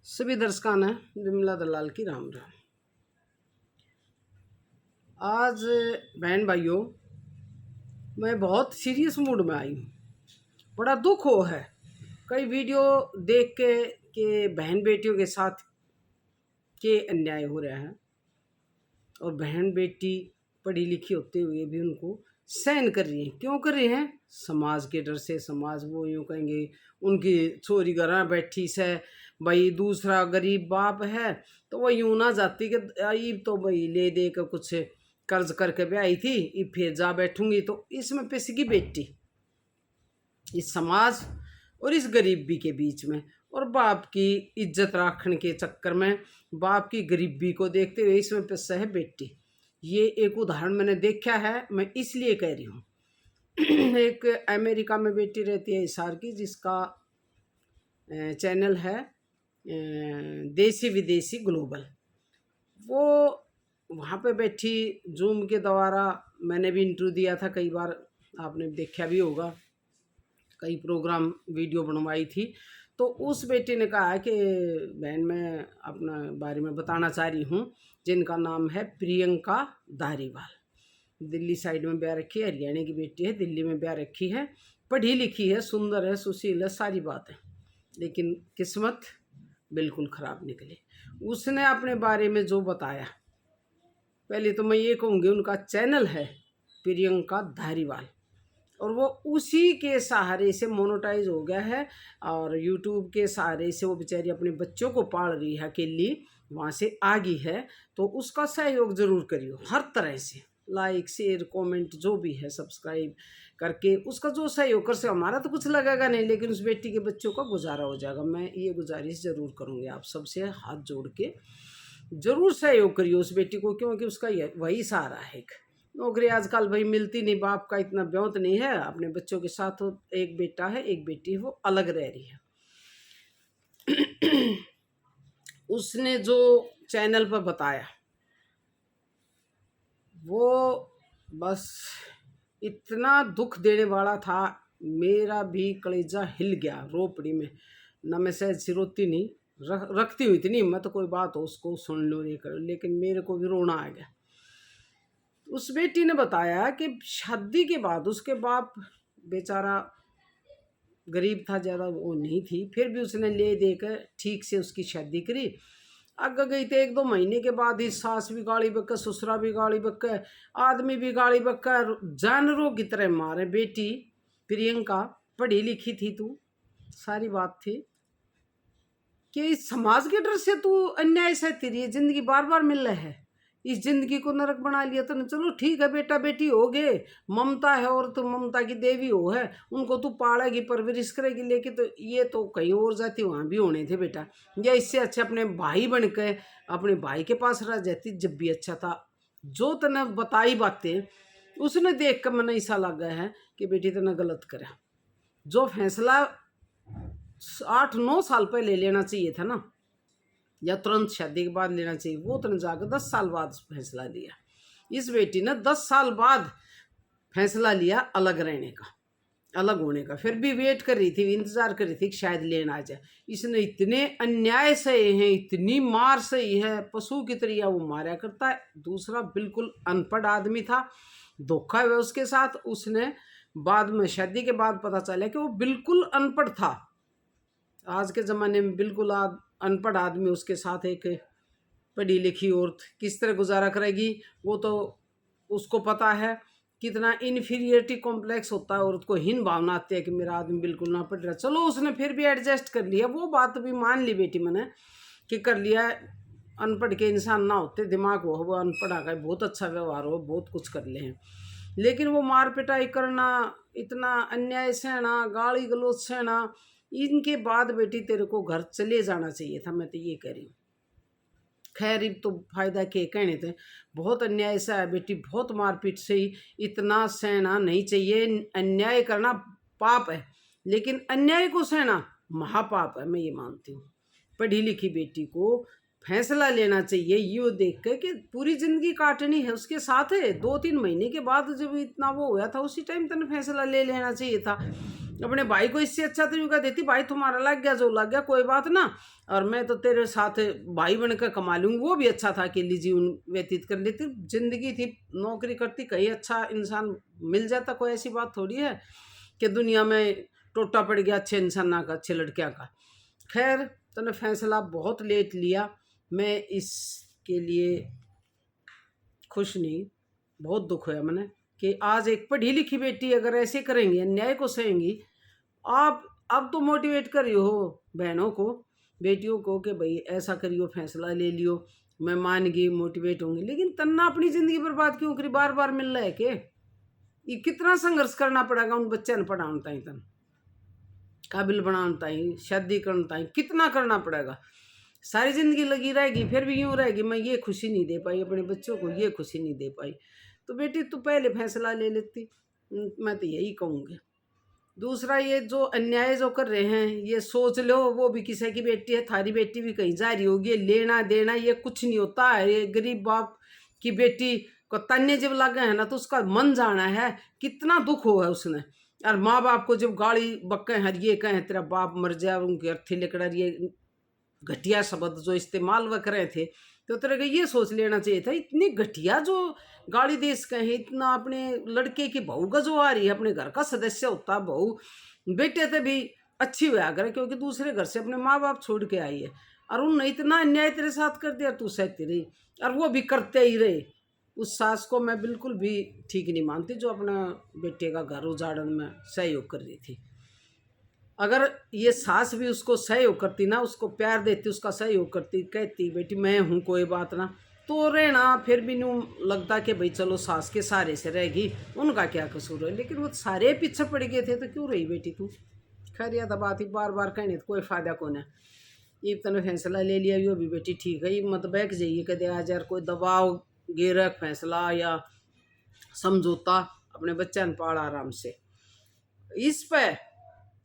सभी दर्शकों ने विमला दलाल की राम राम। आज बहन भाइयों, मैं बहुत सीरियस मूड में आई हूँ। बड़ा दुख हो है कई वीडियो देख के कि बहन बेटियों के साथ के अन्याय हो रहा है और बहन बेटी पढ़ी लिखी होते हुए भी उनको सहन कर रही हैं। क्यों कर रही हैं? समाज के डर से। समाज वो यूँ कहेंगे उनकी छोरी घर बैठी से, भाई दूसरा गरीब बाप है तो वो यूँ ना जाती कि आई तो भाई ले दे कर कुछ कर्ज करके भी आई थी, ये फिर जा बैठूंगी। तो इसमें पिसगी बेटी इस समाज और इस गरीबी के बीच में, और बाप की इज्जत रखने के चक्कर में बाप की गरीबी को देखते हुए इसमें पिस्सा है बेटी। ये एक उदाहरण मैंने देखा है, मैं इसलिए कह रही हूँ। एक अमेरिका में बेटी रहती है इसार की, जिसका चैनल है देसी विदेशी ग्लोबल। वो वहाँ पे बैठी जूम के द्वारा, मैंने भी इंटरव्यू दिया था कई बार, आपने देखा भी होगा, कई प्रोग्राम वीडियो बनवाई थी। तो उस बेटी ने कहा कि बहन मैं अपना बारे में बताना चाह रही हूँ, जिनका नाम है प्रियंका धारीवाल। दिल्ली साइड में ब्याह रखी है, हरियाणा की बेटी है, दिल्ली में ब्याह रखी है, पढ़ी लिखी है, सुंदर है, सुशील है, सारी बात है, लेकिन किस्मत बिल्कुल ख़राब निकली। उसने अपने बारे में जो बताया, पहले तो मैं ये कहूँगी उनका चैनल है प्रियंका धारीवाल, और वो उसी के सहारे से मोनेटाइज हो गया है, और यूट्यूब के सहारे से वो बेचारी अपने बच्चों को पाल रही है, अकेली वहाँ से आ गई है। तो उसका सहयोग ज़रूर करियो हर तरह से, लाइक शेयर कमेंट जो भी है सब्सक्राइब करके उसका जो सहयोग कर से। हमारा तो कुछ लगेगा नहीं, लेकिन उस बेटी के बच्चों का गुजारा हो जाएगा। मैं ये गुजारिश ज़रूर करूँगी आप सबसे, हाथ जोड़ के ज़रूर सहयोग करिए उस बेटी को, क्योंकि उसका वही सहारा है। एक नौकरी आजकल भाई मिलती नहीं, बाप का इतना ब्योंत नहीं है, अपने बच्चों के साथ एक बेटा है एक बेटी है, वो अलग रह रही है। उसने जो चैनल पर बताया वो बस इतना दुख देने वाला था, मेरा भी कलेजा हिल गया रो पड़ी में। ना मैं सहज सी रोती नहीं, रखती हुई इतनी हिम्मत कोई बात हो उसको सुन लो ये करो, लेकिन मेरे को भी रोना आ गया। उस बेटी ने बताया कि शादी के बाद उसके बाप बेचारा गरीब था, ज़्यादा वो नहीं थी, फिर भी उसने ले देकर ठीक से उसकी शादी करी। आगे गई थे 1-2 महीने के बाद ही सास भी गाली बक, ससुरा भी गाली बक, आदमी भी गाली बक, जानवरों की तरह मारे। बेटी प्रियंका पढ़ी लिखी थी तू, सारी बात थी कि इस समाज के डर से तू अन्याय सहती रही है, जिंदगी बार बार मिल रहा है, इस जिंदगी को नरक बना लिया। तो चलो ठीक है, बेटा बेटी हो गए, ममता है और तू ममता की देवी हो है, उनको तू पालेगी परवरिश करेगी, लेकिन तो ये तो कहीं और जाती, वहाँ भी होने थे बेटा। या इससे अच्छा अपने भाई बन के अपने भाई के पास रह जाती, जब भी अच्छा था। जो तने बताई बातें उसने देख कर मैंने ऐसा लगा है कि बेटी तने गलत करा। जो फैसला 8-9 साल पहले लेना चाहिए था ना, या तुरंत शादी के बाद लेना चाहिए, वो तो जाकर 10 साल बाद फैसला लिया। इस बेटी ने 10 साल बाद फैसला लिया अलग रहने का, अलग होने का। फिर भी वेट कर रही थी, इंतजार कर रही थी कि शायद लेना आ जाए। इसने इतने अन्याय सहे हैं, इतनी मार सही है, पशु की तरह वो मारा करता है। दूसरा बिल्कुल अनपढ़ आदमी था, धोखा हुआ उसके साथ। उसने बाद में शादी के बाद पता चला कि वो बिल्कुल अनपढ़ था। आज के ज़माने में बिल्कुल अनपढ़ आदमी उसके साथ एक पढ़ी लिखी औरत किस तरह गुजारा करेगी, वो तो उसको पता है। कितना इन्फीरियरिटी कॉम्प्लेक्स होता है औरत को, हीन भावना आती है कि मेरा आदमी बिल्कुल ना पढ़ रहा। चलो उसने फिर भी एडजस्ट कर लिया, वो बात भी मान ली बेटी मैंने कि कर लिया। अनपढ़ के इंसान ना होते, दिमाग हो वो अनपढ़ का बहुत अच्छा व्यवहार हो, बहुत कुछ कर ले हैं, लेकिन वो मार पिटाई करना, इतना अन्याय सहना, गाली गलौज सहना, इनके बाद बेटी तेरे को घर चले जाना चाहिए था। मैं तो ये कह रही हूँ। खैर अब तो फायदा के कहने थे, बहुत अन्याय सा है बेटी, बहुत मारपीट से ही इतना सहना नहीं चाहिए। अन्याय करना पाप है, लेकिन अन्याय को सहना महापाप है, मैं ये मानती हूँ। पढ़ी लिखी बेटी को फैसला लेना चाहिए ये देख कर कि पूरी जिंदगी काटनी है उसके साथ है। 2-3 महीने के बाद जब इतना वो हुआ था, उसी टाइम तने फैसला ले लेना चाहिए था। अपने भाई को इससे अच्छा तो यूँ कह देती भाई तुम्हारा लग गया जो लग गया कोई बात ना, और मैं तो तेरे साथ भाई बनकर कमा लूँगी। वो भी अच्छा था, अकेली जीवन व्यतीत कर लेती, जिंदगी थी, नौकरी करती, कहीं अच्छा इंसान मिल जाता। कोई ऐसी बात थोड़ी है कि दुनिया में टोटा पड़ गया अच्छे इंसान का, अच्छे लड़कियाँ का। खैर तूने फैसला बहुत लेट लिया, मैं इसके लिए खुश नहीं, बहुत दुख है मैंने कि आज एक पढ़ी लिखी बेटी अगर ऐसे करेंगी, अन्याय को सहेंगी। आप अब तो मोटिवेट करियो हो बहनों को, बेटियों को कि भाई ऐसा करियो, फैसला ले लियो, मैं मान गई, मोटिवेट होंगी। लेकिन तन्ना अपनी ज़िंदगी बर्बाद क्यों करी? बार बार मिल रहा है के ये कितना संघर्ष करना पड़ेगा उन बच्चे ने पढ़ाने ताई, तन काबिल बनाने ताई, शादी करने ताई कितना करना पड़ेगा। सारी ज़िंदगी लगी रहेगी, फिर भी यूँ रहेगी मैं ये खुशी नहीं दे पाई अपने बच्चों को, ये खुशी नहीं दे पाई। तो बेटी तू पहले फैसला ले लेती, मैं तो यही कहूँगी। दूसरा, ये जो अन्याय जो कर रहे हैं ये सोच लो, वो भी किसी की बेटी है, थारी बेटी भी कहीं जा रही होगी। ये लेना देना ये कुछ नहीं होता है। ये गरीब बाप की बेटी को ताने जब लगे है ना तो उसका मन जाना है, कितना दुख हुआ है उसने। और माँ बाप को जब गाली बक्के हैं, ये कहें तेरा बाप मर जाए, उनके अर्थी लेकर ये घटिया शब्द जो इस्तेमाल वह करे थे, तो तेरे को ये सोच लेना चाहिए था। इतनी घटिया जो गाली देश का है, इतना अपने लड़के की बहू का जो आ रही है, अपने घर का सदस्य होता बहू, बेटे से भी अच्छी हुआ करे, क्योंकि दूसरे घर से अपने माँ बाप छोड़ के आई है, और उन्होंने इतना अन्याय तेरे साथ कर दिया, तू सहती रही, और वो भी करते ही रहे। उस सास को मैं बिल्कुल भी ठीक नहीं मानती जो अपना बेटे का घर उजाड़न में सहयोग कर रही थी। अगर ये सास भी उसको सहयोग करती ना, उसको प्यार देती, उसका सहयोग करती, कहती बेटी मैं हूँ कोई बात ना, तो रहना फिर भी यूँ लगता कि भाई चलो सास के सहारे से रहेगी, उनका क्या कसूर है। लेकिन वो सारे पीछे पड़ गए थे तो क्यों रही बेटी तू? खैर यह तो बात ही बार बार कहने तो कोई फायदा कौन है। ये तने फैसला ले लिया, यो भी बेटी ठीक है, ये मत बैठ जाइए कदे आज यार कोई दबाव गिरक फैसला या समझौता, अपने बच्चा ने पाल आराम से। इस पर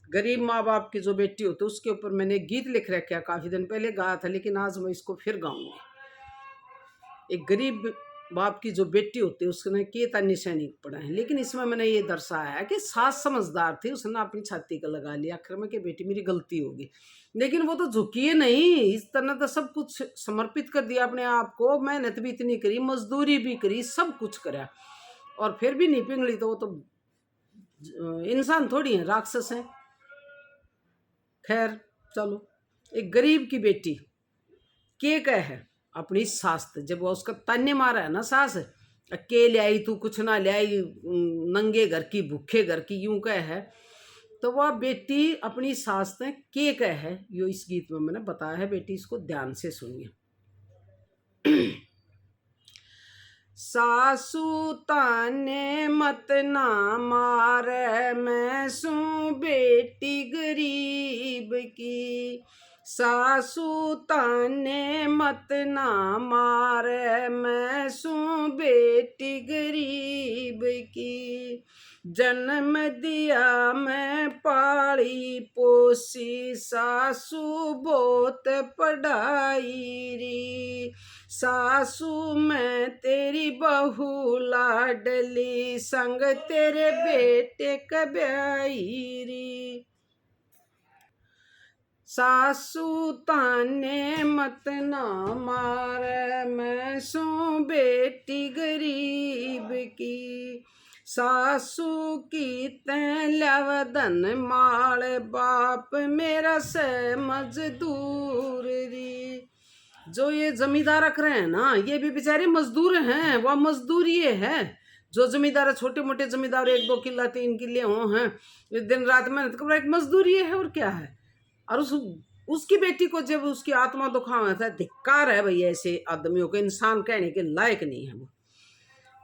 गरीब माँ बाप की जो बेटी होती है उसके ऊपर मैंने एक गीत लिख रखा है, काफ़ी दिन पहले गाया था, लेकिन आज मैं इसको फिर गाऊंगी। एक गरीब बाप की जो बेटी होती है उसने केता निशानी पड़ा है, लेकिन इसमें मैंने ये दर्शाया है कि सास समझदार थी, उसने अपनी छाती का लगा लिया आखिर में कि बेटी मेरी गलती होगी, लेकिन वो तो झुकी है नहीं। इस तरह तो सब कुछ समर्पित कर दिया अपने आप को, मेहनत भी इतनी करी, मजदूरी भी करी, सब कुछ करा, और फिर भी नहीं पिघली। तो वो तो इंसान थोड़ी है, राक्षस है। खैर चलो, एक गरीब की बेटी के कह है अपनी सास, जब वो उसका ताने मारा है ना सास, के ले आई तू कुछ ना ले आई, नंगे घर की भूखे घर की, यूं कह है, तो वह बेटी अपनी सास ने के कह है, यो इस गीत में मैंने बताया है। बेटी इसको ध्यान से सुनिए। सासू ताने मत ना मारे, मैं सू बेटी गरीब की। सासू ताने मत ना मारे, मैं सू बेटी गरीब की। जन्म दिया मैं पाली पोसी, सासू बहुत पढ़ाई री। सासू मैं तेरी बहू लाडली, संग तेरे बेटे कब्याई री। सासू ताने मत ना मारे, मैं सू बेटी गरीब की। सासू की तैलव धन माल, बाप मेरा से मजदूर री। जो ये जमींदार रख रहे हैं ना, ये भी बेचारे मजदूर हैं, वह मजदूर ये है। जो जमींदार छोटे मोटे जमींदार 1-2 किला 3 किले हो हैं, दिन रात मेहनत कर, एक मजदूर ये है और क्या है। और उसकी बेटी को जब उसकी आत्मा दुखावा था, धिक्कार है भाई, ऐसे आदमियों को इंसान कहने के लायक नहीं है वो।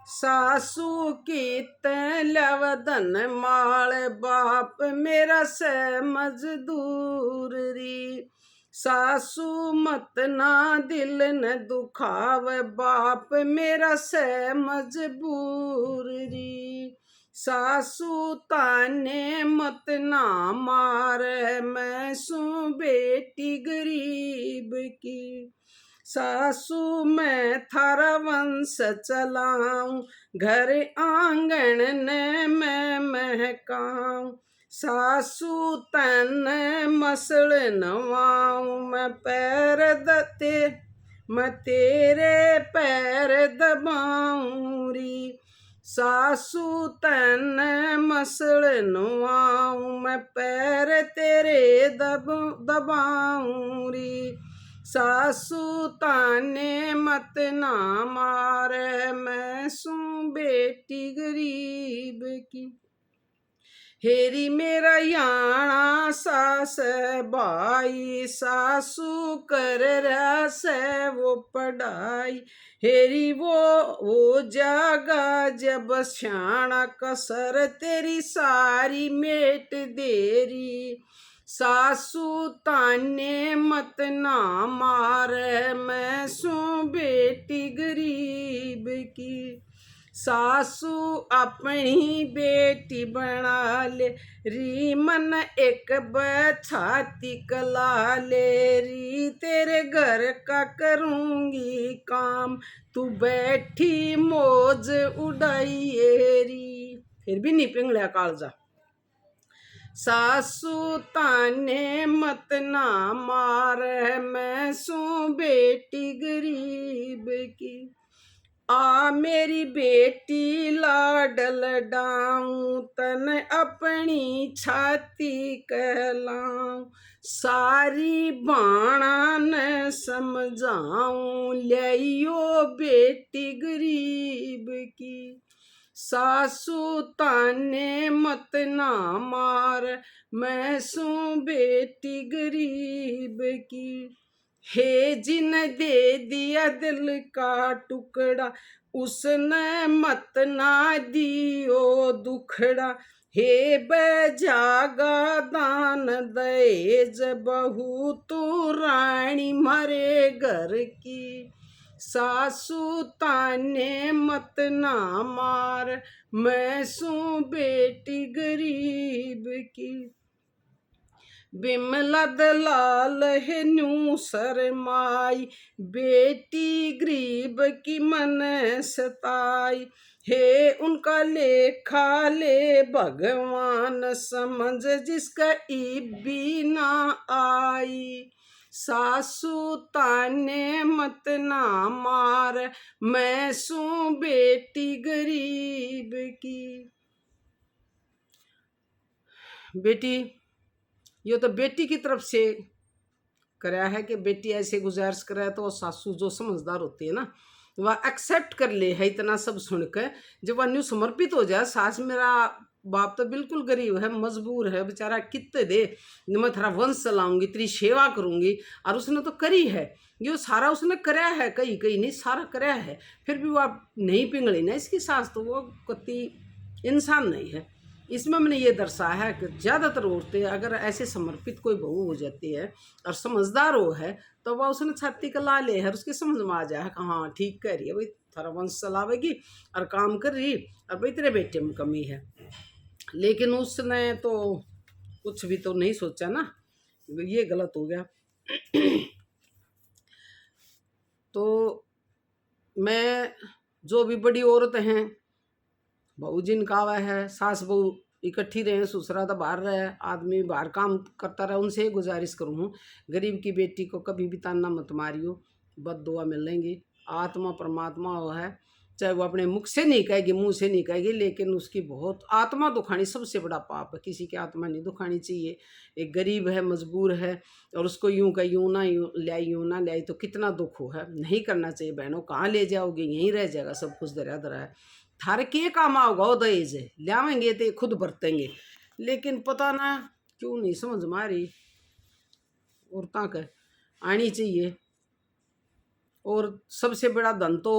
सासू की तैलव धन माल, बाप मेरा से मजदूर री। सासू मत ना दिल न दुखावे, बाप मेरा से मजबूर री। सासू ताने मत ना मारे, मैं सू बेटी गरीब की। सासू मैं थारा वंश चलाऊं, घर आंगन ने मैं महकाऊं। सासू तन मसल नवाऊं मैं पैर दते मैं तेरे पैर दबाऊं री। सासू तन मसल नवाऊं मैं पैर तेरे दबाऊं री। सासू ताने मत ना मारे मैं सू बेटी गरीब की। हेरी मेरा याना सास भाई सासू कर रहा से वो पढ़ाई। हेरी वो जागा जब श्याणा कसर तेरी सारी मेट देरी। सासू ताने मत ना मार मैं सू बेटी गरीब की। सासू अपनी बेटी बना ले री मन एक छाती कला ले री। तेरे घर का करूंगी काम तू बैठी मौज उड़ाइए री। फिर भी नहीं पिंगलिया कालजा। सासू ताने मत ना मार मैं सू बेटी गरीब की। आ मेरी बेटी लाडल डाऊं तन अपनी छाती कहलाऊं। सारी बाणा न समझाऊं लियो बेटी गरीब की। सासू ताने मत ना मार मैं सू बेटी गरीब की। हे जिन दे दिया दिल का टुकड़ा उसने मत ना दियो दुखड़ा। हे बजागा दान दहेज बहू तू रानी मरे घर की। सासू ताने मत ना मार मैं सू बेटी गरीब की। बिमला दलाल है न्यू शरमाई बेटी गरीब की मन सताई। हे उनका लेखा ले भगवान समझ जिसका ईबी ना आई। सासू ताने मत ना मार मैं सू बेटी गरीब की। बेटी ये तो बेटी की तरफ से कराया है कि बेटी ऐसे गुजारिश करे तो सासू जो समझदार होती है ना वह एक्सेप्ट कर ले है। इतना सब सुनकर जब वह न्यू समर्पित हो जाए सास मेरा बाप तो बिल्कुल गरीब है मजबूर है बेचारा कितने दे मैं तेरा वंश चलाऊंगी तेरी सेवा करूंगी। और उसने तो करी है ये सारा उसने कराया है कहीं कहीं नहीं सारा कराया है। फिर भी वह नहीं पिंगली ना इसकी सास तो वो कति इंसान नहीं है। इसमें मैंने ये दर्शाया है कि ज़्यादातर औरतें अगर ऐसे समर्पित कोई बहू हो जाती है और समझदार हो है तो वह उसने छाती का ला ले है उसके समझ में आ जाए कि हाँ ठीक कह रही है भाई थारा वंश चलावेगी और काम कर रही और भाई तेरे बेटे में कमी है। लेकिन उसने तो कुछ भी तो नहीं सोचा ना ये गलत हो गया। तो मैं जो भी बड़ी औरत हैं बहू जिनका वह है सास बहू इकट्ठी रहे ससुरा तो बाहर रहे आदमी बाहर काम करता रहे उनसे गुजारिश करूँ गरीब की बेटी को कभी भी ताना मत मारियो बद दुआ मिलेंगी। आत्मा परमात्मा वो है चाहे वो अपने मुख से नहीं कहेगी मुंह से नहीं कहेगी लेकिन उसकी बहुत आत्मा दुखानी सबसे बड़ा पाप है। किसी की आत्मा नहीं दुखानी चाहिए। एक गरीब है मजबूर है और उसको यूं का यूं ना लाई तो कितना दुख हो है। नहीं करना चाहिए बहनों। कहाँ ले जाओगे यहीं रह जाएगा सब कुछ दरिया दरा है। थारे के काम आओगा वो दहेज लियावेंगे तो खुद बरतेंगे लेकिन पता ना क्यों नहीं समझ में आ रही औरतां का आनी चाहिए। और सबसे बड़ा धन तो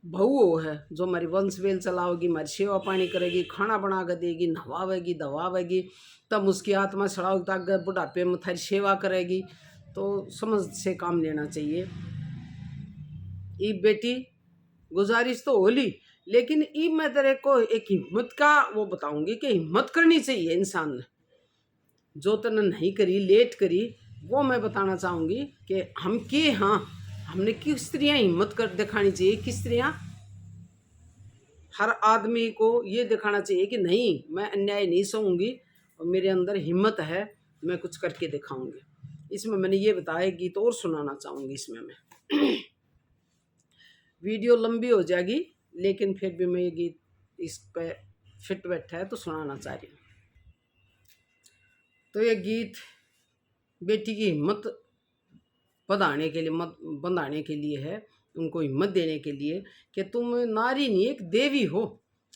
बहू है जो हमारी वंश वेल चलाओगी हमारी सेवा पानी करेगी खाना बना कर देगी नहवावेगी दवावेगी तब उसकी आत्मा सड़ाओगी तक बुढ़ापे में थारी सेवा करेगी। तो समझ से काम लेना चाहिए। ये बेटी गुजारिश तो होली लेकिन ई मैं तेरे को एक हिम्मत का वो बताऊंगी कि हिम्मत करनी चाहिए इंसान ने जो तने नहीं करी लेट करी वो मैं बताना चाहूँगी कि हम के हाँ हमने किस स्त्रियाँ हिम्मत कर दिखानी चाहिए किस स्त्रियाँ हर आदमी को ये दिखाना चाहिए कि नहीं, मैं अन्याय नहीं सहूँगी और मेरे अंदर हिम्मत है, मैं कुछ करके दिखाऊंगी। इसमें मैंने ये बताया, गीत और सुनाना चाहूँगी इसमें मैं। वीडियो लंबी हो जाएगी, लेकिन फिर भी मैं ये गीत इस पे फिट बैठा है तो सुनाना चाह रही हूँ। तो ये गीत बेटी की हिम्मत बंधाने के लिए, मत बंधाने के लिए है, उनको हिम्मत देने के लिए कि तुम नारी नहीं एक देवी हो,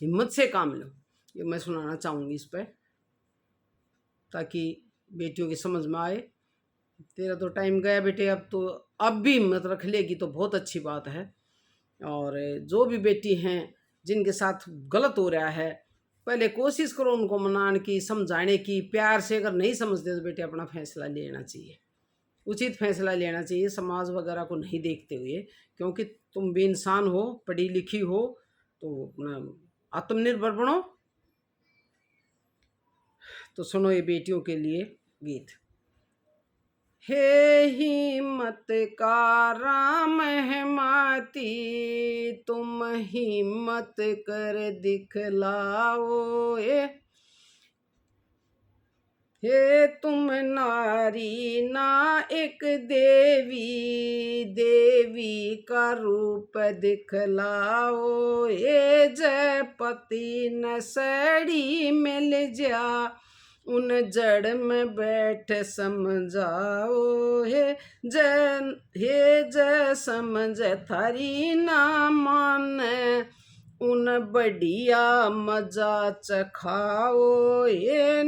हिम्मत से काम लो। ये मैं सुनाना चाहूँगी इस पर, ताकि बेटियों की समझ में आए। तेरा तो टाइम गया बेटे, अब तो अब भी हिम्मत रख लेगी तो बहुत अच्छी बात है। और जो भी बेटी हैं जिनके साथ गलत हो रहा है, पहले कोशिश करो उनको मनाने की, समझाने की, प्यार से। अगर नहीं समझते तो बेटे अपना फैसला लेना चाहिए, उचित फैसला लेना चाहिए, समाज वगैरह को नहीं देखते हुए। क्योंकि तुम भी इंसान हो, पढ़ी लिखी हो, तो अपना आत्मनिर्भर बनो। तो सुनो ये बेटियों के लिए गीत। हे हिम्मत का राम है माती, तुम हिम्मत कर दिखलाओ। हे तुम नारी ना एक देवी, देवी का रूप दिखलाओ। ये जय पति न सड़ी मिल जा, उन जड़ में बैठ समझाओ। हे जय समझ थारी ना मान, उन बढ़िया मजा चखाओ। ये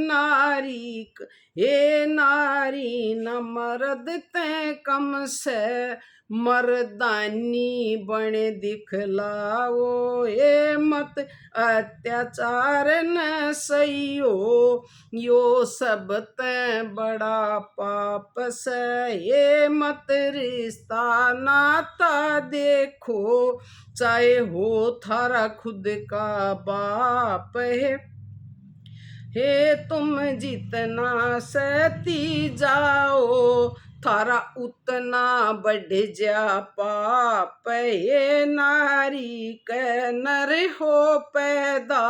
नारी न मर्द ते कम से, मर्दानी बन दिखलाओ। ये मत अत्याचार न सहियो, यो सब ते बड़ा पाप से। ये मत रिश्ता नाता देखो, चाहे हो थारा खुद का बाप है। हे तुम जितना सहती जाओ, थारा उतना बढ़ जा पाप। ये नारी के नर हो पैदा,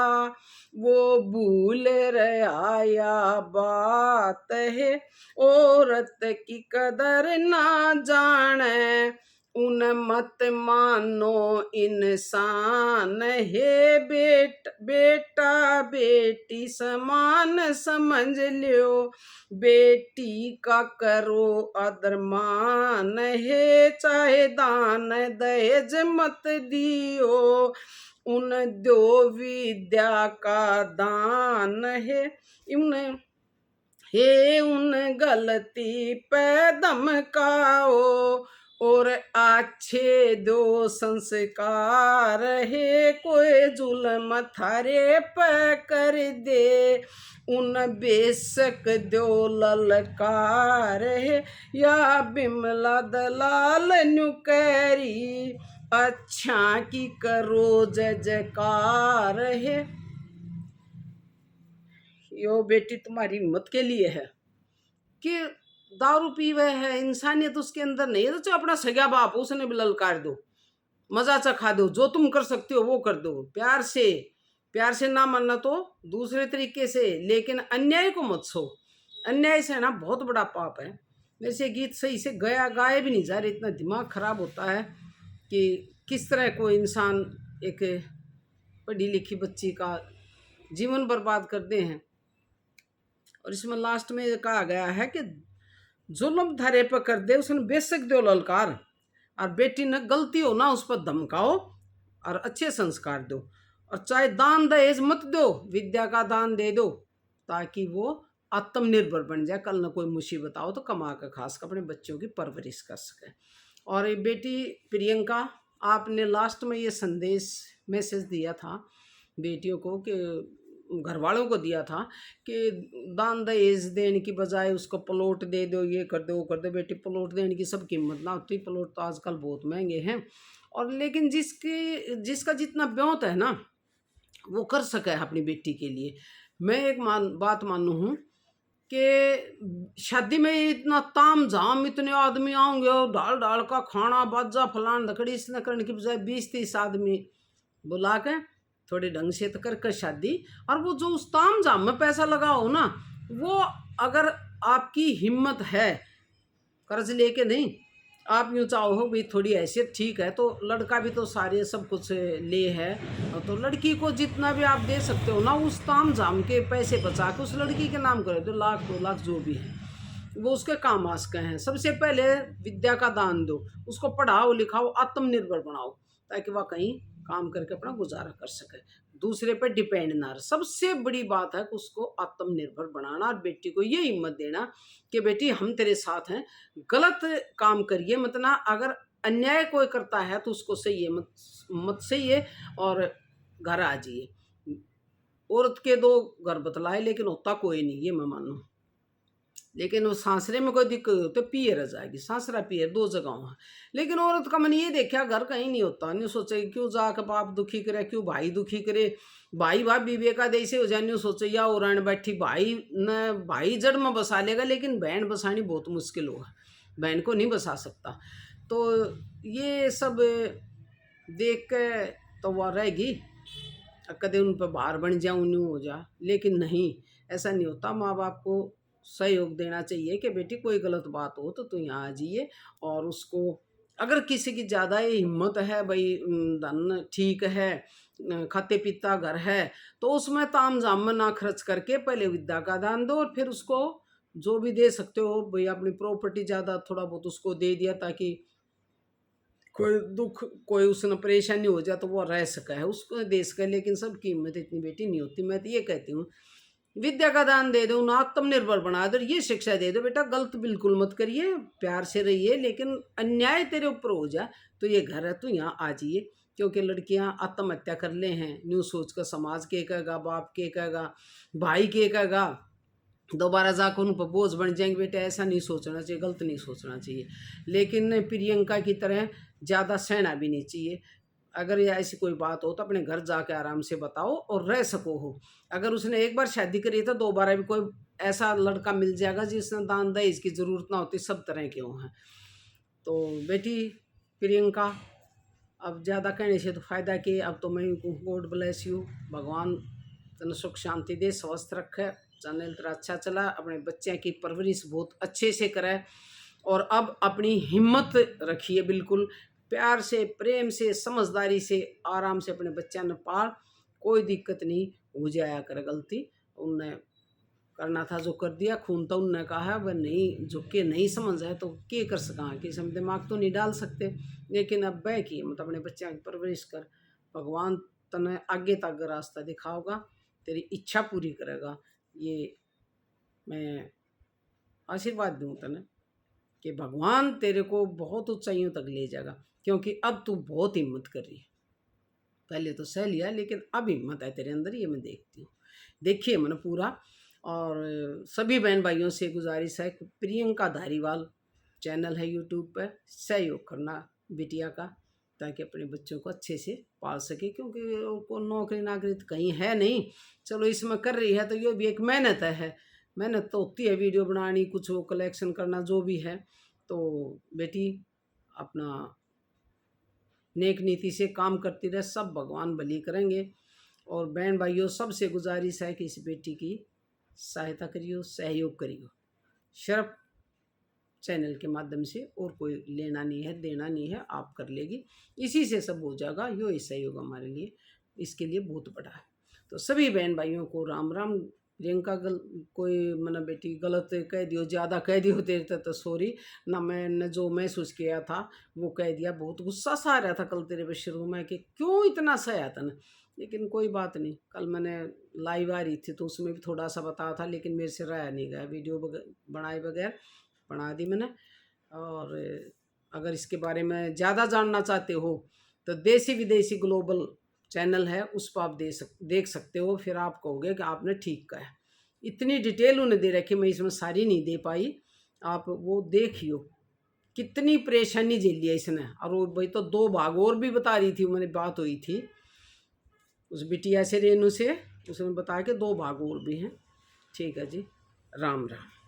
वो भूल रहा या बात है। औरत की कदर ना जाने, उन मत मानो इंसान है। बेटा बेटी समान समझ लो, बेटी का करो आदर मान है। चाहे दान दहेज मत दियो, उन दो विद्या का दान है। उन गलती पे धमकाओ, और अच्छे दो संस्कार है। कोई जुल्म थारे पे कर दे, उन बेशक दो ललकार है। या बिमला दलाल नुकैरी, अच्छा की करो जय जयकार है। यो बेटी तुम्हारी हिम्मत के लिए है कि दारू पीवे है, इंसानियत उसके अंदर नहीं है, तो चाहे अपना सगा बाप उसने भी ललकार दो, मजा चखा दो, जो तुम कर सकते हो वो कर दो। प्यार से ना मानना तो दूसरे तरीके से, लेकिन अन्याय को मत सो। अन्याय से ना बहुत बड़ा पाप है। मेरे से गीत सही से गाए भी नहीं जा रहे, इतना दिमाग खराब होता है कि किस तरह कोई इंसान एक पढ़ी लिखी बच्ची का जीवन बर्बाद करते हैं। और इसमें लास्ट में कहा गया है कि जुल्म धरे पर कर दे, उसने बेशक दो ललकार, और बेटी ने गलती हो ना उस पर धमकाओ और अच्छे संस्कार दो। और चाहे दान दहेज मत दो, विद्या का दान दे दो, ताकि वो आत्मनिर्भर बन जाए। कल न कोई मुसीबत आओ तो कमा कर खास अपने बच्चों की परवरिश कर सके। और ये बेटी प्रियंका, आपने लास्ट में ये संदेश मैसेज दिया था बेटियों को, कि घर वालों को दिया था कि दान दहेज देने की बजाय उसको प्लॉट दे दो, ये कर दो वो कर दो। बेटी प्लॉट देने की सब कीमत ना होती, प्लॉट तो आजकल बहुत महंगे हैं। और लेकिन जिसका जितना ब्योत है ना, वो कर सके अपनी बेटी के लिए। मैं एक बात मानू हूँ कि शादी में इतना ताम झाम, इतने आदमी आएंगे और ढाल ढाल का खाना बाजा फलान धकड़ी इसने करने की बजाय 20-30 आदमी बुला के थोड़े ढंग से तो कर शादी। और वो जो उस ताम झाम में पैसा लगाओ ना, वो अगर आपकी हिम्मत है, कर्ज लेके नहीं, आप यूँ चाहो हो भाई थोड़ी हैसियत ठीक है, तो लड़का भी तो सारे सब कुछ ले है, तो लड़की को जितना भी आप दे सकते हो ना, उस ताम झाम के पैसे बचा के उस लड़की के नाम करो, तो 1,00,000 2,00,000 जो भी है वो उसके काम आ सके हैं। सबसे पहले विद्या का दान दो, उसको पढ़ाओ लिखाओ, आत्मनिर्भर बनाओ, ताकि वह कहीं काम करके अपना गुजारा कर सके, दूसरे पर डिपेंड ना रहे। सबसे बड़ी बात है कि उसको आत्मनिर्भर बनाना, और बेटी को ये हिम्मत देना कि बेटी हम तेरे साथ हैं, गलत काम करिए मत ना, अगर अन्याय कोई करता है तो उसको सही है मत सही है, और घर आ जाइए। औरत के 2 घर बतलाए लेकिन होता कोई नहीं, ये मैं मानूँ। लेकिन वो सासरे में कोई दिक्कत हो तो पिए रह जाएगी, सासरा पिए 2 जगह है। लेकिन औरत का मन ये देखा घर कहीं नहीं होता, नहीं सोचे क्यों जाकर बाप दुखी करे, क्यों भाई दुखी करे, भाई बाप विवेकादेश से हो जाए, नहीं सोचे या और बैठी भाई न, भाई जड़ में बसा लेगा, लेकिन बहन बसानी बहुत मुश्किल होगा, बहन को नहीं बसा सकता। तो ये सब देख के तो वह रहेगी, कदे उन पर भार बन जाऊँ न्यू हो जा, लेकिन नहीं, ऐसा नहीं होता। माँ बाप को सहयोग देना चाहिए कि बेटी कोई गलत बात हो तो यहाँ आ जाइए, और उसको अगर किसी की ज़्यादा हिम्मत है भाई, धन ठीक है, खाते पीता घर है, तो उसमें ताम झाम में ना खर्च करके पहले विद्या का दान दो, और फिर उसको जो भी दे सकते हो भाई, अपनी प्रॉपर्टी ज़्यादा थोड़ा बहुत उसको दे दिया, ताकि कोई दुख कोई उसने परेशानी हो जाए तो वो रह सका है, उसको दे सके। लेकिन सबकी हिम्मत इतनी बेटी नहीं होती। मैं तो ये कहती हूँ विद्या का दान दे दो, उन्हें आत्मनिर्भर बना दो, ये शिक्षा दे दो बेटा गलत बिल्कुल मत करिए, प्यार से रहिए, लेकिन अन्याय तेरे ऊपर हो जाए तो ये घर है, तो यहाँ आ जाइए। क्योंकि लड़कियाँ आत्महत्या कर ले हैं न्यू सोच कर, समाज के कहेगा, बाप के कहेगा, भाई के कहेगा, दोबारा जाकर उन पर बोझ बन जाएंगे। बेटा ऐसा नहीं सोचना चाहिए, गलत नहीं सोचना चाहिए, लेकिन प्रियंका की तरह ज़्यादा सहना भी नहीं चाहिए। अगर ये ऐसी कोई बात हो तो अपने घर जाके आराम से बताओ और रह सको हो। अगर उसने एक बार शादी करी तो दोबारा भी कोई ऐसा लड़का मिल जाएगा जिसने दान दहेज की ज़रूरत ना होती, सब तरह के हो हैं। तो बेटी प्रियंका, अब ज़्यादा कहने से तो फ़ायदा कि अब तो मैं गॉड ब्लेस यू, भगवान तने सुख शांति दे, स्वस्थ रखे, चैनल तेरा अच्छा चला, अपने बच्चे की परवरिश बहुत अच्छे से करे, और अब अपनी हिम्मत रखिए, बिल्कुल प्यार से, प्रेम से, समझदारी से, आराम से अपने बच्चा ने पाल, कोई दिक्कत नहीं हो जाया करे गलती। उनने करना था जो कर दिया, खून तो उनने कहा है, वह नहीं झुके नहीं समझ है तो क्या कर सका, कि हम दिमाग तो नहीं डाल सकते। लेकिन अब बह की मतलब अपने बच्चे की परवरिश कर, भगवान तने आगे तक रास्ता दिखाओगा, तेरी इच्छा पूरी करेगा, ये मैं आशीर्वाद दूँ तने कि भगवान तेरे को बहुत ऊंचाइयों तक ले जाएगा। क्योंकि अब तू बहुत हिम्मत कर रही है, पहले तो सह लिया लेकिन अब हिम्मत है तेरे अंदर, ये मैं देखती हूँ। देखिए मैंने पूरा, और सभी बहन भाइयों से गुजारिश है कि प्रियंका धारीवाल चैनल है यूट्यूब पर, सहयोग करना बिटिया का, ताकि अपने बच्चों को अच्छे से पाल सके। क्योंकि उनको नौकरी नागरिक कहीं है नहीं, चलो इसमें कर रही है तो ये भी एक मेहनत है, मेहनत तो होती है, वीडियो बनानी, कुछ वो कलेक्शन करना, जो भी है। तो बेटी अपना नेक नीति से काम करती रहे, सब भगवान भली करेंगे। और बहन भाइयों सबसे गुजारिश है कि इस बेटी की सहायता करियो, सहयोग करियो, सिर्फ चैनल के माध्यम से, और कोई लेना नहीं है देना नहीं है, आप कर लेगी, इसी से सब हो जाएगा। यो ही सहयोग हमारे लिए इसके लिए बहुत बड़ा है। तो सभी बहन भाइयों को राम राम। प्रियंका कोई मैंने बेटी गलत कह दियो, ज़्यादा कह दियो तेरे तो सॉरी ना, मैंने जो महसूस किया था वो कह दिया। बहुत गुस्सा सा आ रहा था कल तेरे पे शुरू में कि क्यों इतना सहा था ना, लेकिन कोई बात नहीं, कल मैंने लाइव आ रही थी तो उसमें भी थोड़ा सा बताया था, लेकिन मेरे से रहा नहीं गया, वीडियो बनाए बगैर बना दी मैंने। और अगर इसके बारे में ज़्यादा जानना चाहते हो तो देसी विदेशी ग्लोबल चैनल है, उस पर आप देख सकते हो, फिर आप कहोगे कि आपने ठीक कहा। इतनी डिटेल उन्हें दे रखी, मैं इसमें सारी नहीं दे पाई, आप वो देखियो कितनी परेशानी झेली है इसने। और वो भाई तो 2 भाग और भी बता रही थी, मैंने बात हुई थी उस बिटिया से, रेनू से, उसने बताया कि 2 भाग और भी हैं। ठीक है जी, राम राम।